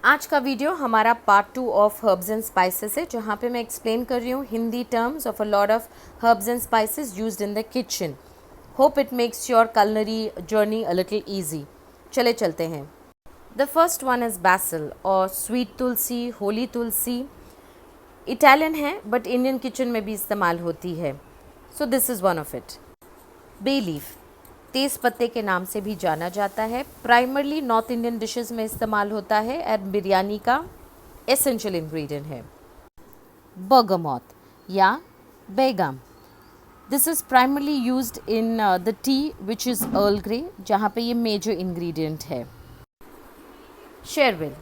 आज का वीडियो हमारा part 2 of herbs and spices है, जहाँ पे मैं एक्सप्लेन कर रही हूँ Hindi terms of a lot of herbs and spices used in the kitchen. Hope it makes your culinary journey a little easy. चले चलते हैं. The first one is basil और sweet tulsi, holy tulsi. Italian है बट इंडियन किचन में भी इस्तेमाल होती है. So this is one of it. Bay leaf तेज़ पत्ते के नाम से भी जाना जाता है. प्राइमरली नॉर्थ इंडियन डिशेस में इस्तेमाल होता है एंड बिरयानी का एसेंशियल इंग्रेडिएंट है. बर्गमॉथ या बेगम, this is primarily used in the tea which is Earl Grey, जहाँ पे ये मेजर इंग्रेडिएंट है. शेरविल,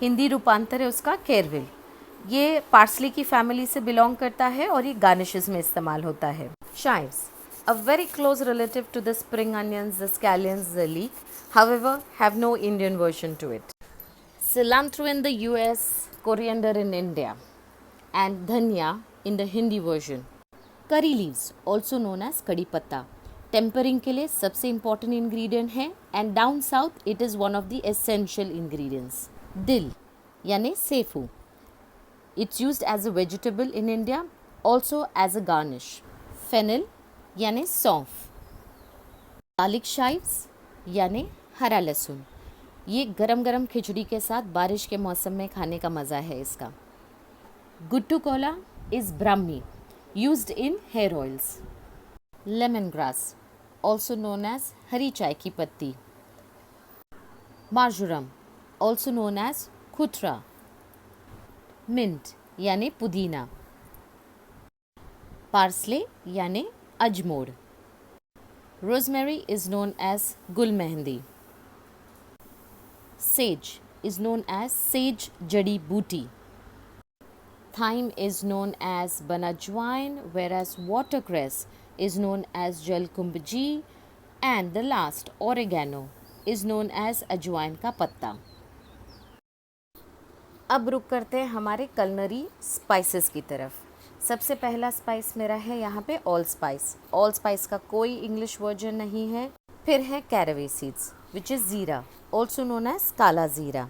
हिंदी रूपांतर है उसका केरविल. ये पार्सली की फैमिली से बिलोंग करता है और ये गार्निशेस में इस्तेमाल होता है. chives, a very close relative to the spring onions, the scallions, the leek, however have no Indian version to it. Cilantro in the US, coriander in India, and dhania in the Hindi version. Curry leaves, also known as कड़ी पत्ता, tampering के लिए सबसे important ingredient है and down south it is one of the essential ingredients. Dill यानी सेफू, it's used as a vegetable in India, also as a garnish. Fennel यानी सौंफ. गार्लिक शाइव्स यानी हरा लहसुन, ये गरम गरम खिचड़ी के साथ बारिश के मौसम में खाने का मज़ा है इसका. Gotu kola is brahmi, used in hair oils. Lemongrass, also known as हरी चाय की पत्ती. Marjoram, also known as khuthra. Mint यानी पुदीना. पार्सले यानी अजमोड़. Rosemary is known as gul mehndi. Sage is known as sage jadi booti. Thyme is known as banajwain, whereas watercress is known as jalkumbaji, and the last, oregano, is known as अजवाइन का पत्ता. अब रुक करते हैं हमारे कलनरी स्पाइसेस की तरफ. सबसे पहला स्पाइस मेरा है यहाँ पे ऑल स्पाइस. ऑल स्पाइस का कोई इंग्लिश वर्जन नहीं है. फिर है caraway seeds which is jeera, also known as kala jeera.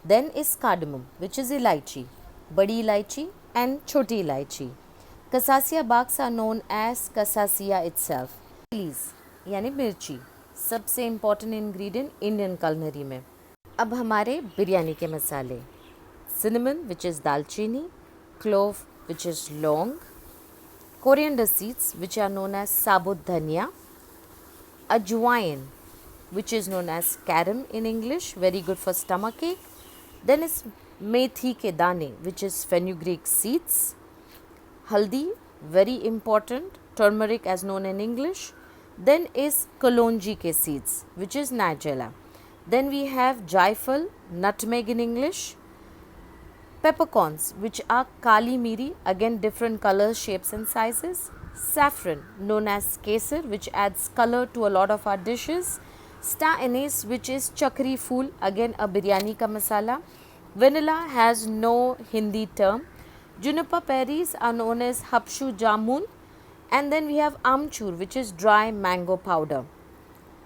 Then is cardamom which is elaichi, बड़ी इलायची एंड छोटी इलायची. Cassia buds are known as cassia itself. Chillies यानी मिर्ची, सबसे इम्पॉर्टेंट इंग्रेडिएंट इंडियन कलनरी में. अब हमारे बिरयानी के मसाले. Cinnamon which is dalchini, clove which is laung, coriander seeds which are known as sabut dhania, अजवाइन which is known as carom in English, very good for stomachache. Then is methi ke dane, which is fenugreek seeds. Haldi, very important, turmeric as known in English. Then is kalonji ke seeds, which is nigella. Then we have jaifal, nutmeg in English. Peppercorns, which are kali miri, again different colors, shapes and sizes. Saffron, known as kesar, which adds color to a lot of our dishes. Star anise, which is chakri fool, again a biryani ka masala. Vanilla has no Hindi term. Juniper berries are known as hapshu jamun. And then we have amchur, which is dry mango powder.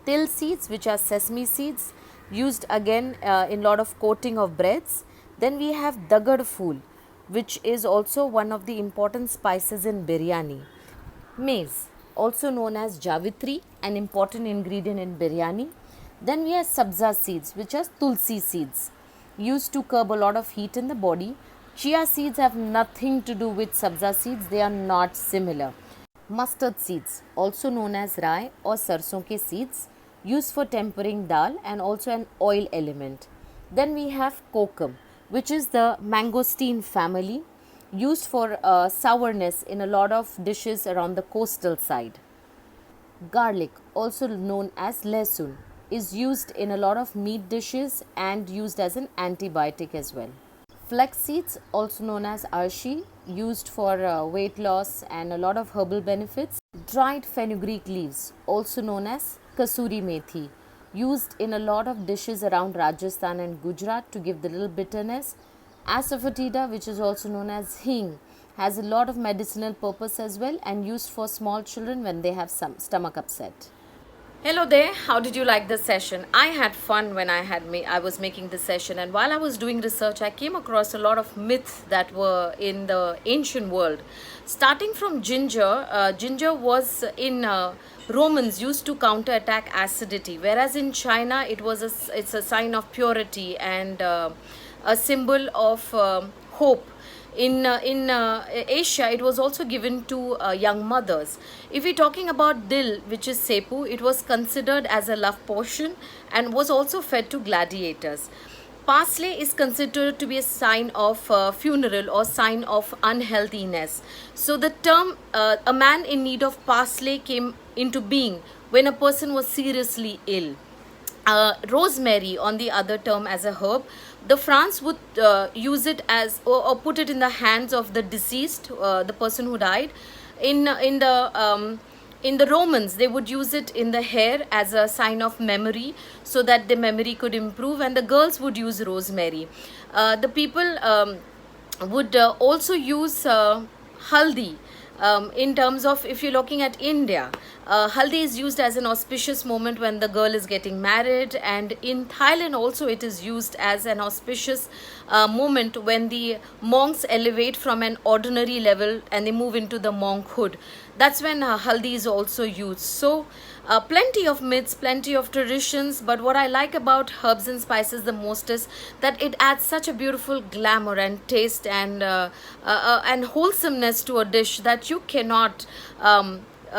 Til seeds, which are sesame seeds, used again in lot of coating of breads. Then we have dagad fool, which is also one of the important spices in biryani. Maize, also known as javitri, an important ingredient in biryani. Then we have sabza seeds, which are tulsi seeds, used to curb a lot of heat in the body. Chia seeds have nothing to do with sabza seeds, they are not similar. Mustard seeds, also known as rai or sarson ke seeds, used for tempering dal and also an oil element. Then we have kokum, which is the mangosteen family, used for sourness in a lot of dishes around the coastal side. Garlic, also known as lehsun, is used in a lot of meat dishes and used as an antibiotic as well. Flax seeds, also known as arshi, used for weight loss and a lot of herbal benefits. Dried fenugreek leaves, also known as kasuri methi, used in a lot of dishes around Rajasthan and Gujarat to give the little bitterness. Asafoetida, which is also known as hing, has a lot of medicinal purpose as well and used for small children when they have some stomach upset. Hello there. How did you like the session? I had fun when I was making the session, and while I was doing research, I came across a lot of myths that were in the ancient world. Starting from ginger, ginger was in Romans used to counterattack acidity, whereas in China it's a sign of purity and a symbol of hope. In Asia, it was also given to young mothers. If we're talking about dil, which is sepu, it was considered as a love potion and was also fed to gladiators. Parsley is considered to be a sign of funeral or sign of unhealthiness. So the term a man in need of parsley came into being when a person was seriously ill. Rosemary, on the other term, as a herb, the France would use it as or put it in the hands of the deceased, the person who died. In the Romans, they would use it in the hair as a sign of memory, so that the memory could improve, and the girls would use rosemary. The people would also use haldi. In terms of, if you're looking at India, haldi is used as an auspicious moment when the girl is getting married, and in Thailand also it is used as an auspicious moment when the monks elevate from an ordinary level and they move into the monkhood. That's when haldi is also used. So plenty of myths, plenty of traditions, but what I like about herbs and spices the most is that it adds such a beautiful glamour and taste and wholesomeness to a dish that you cannot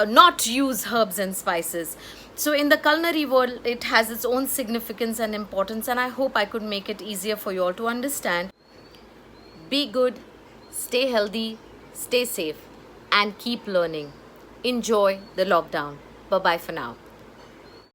not use herbs and spices. So in the culinary world, it has its own significance and importance, and I hope I could make it easier for you all to understand. Be good, stay healthy, stay safe, and keep learning. Enjoy the lockdown. Bye bye for now.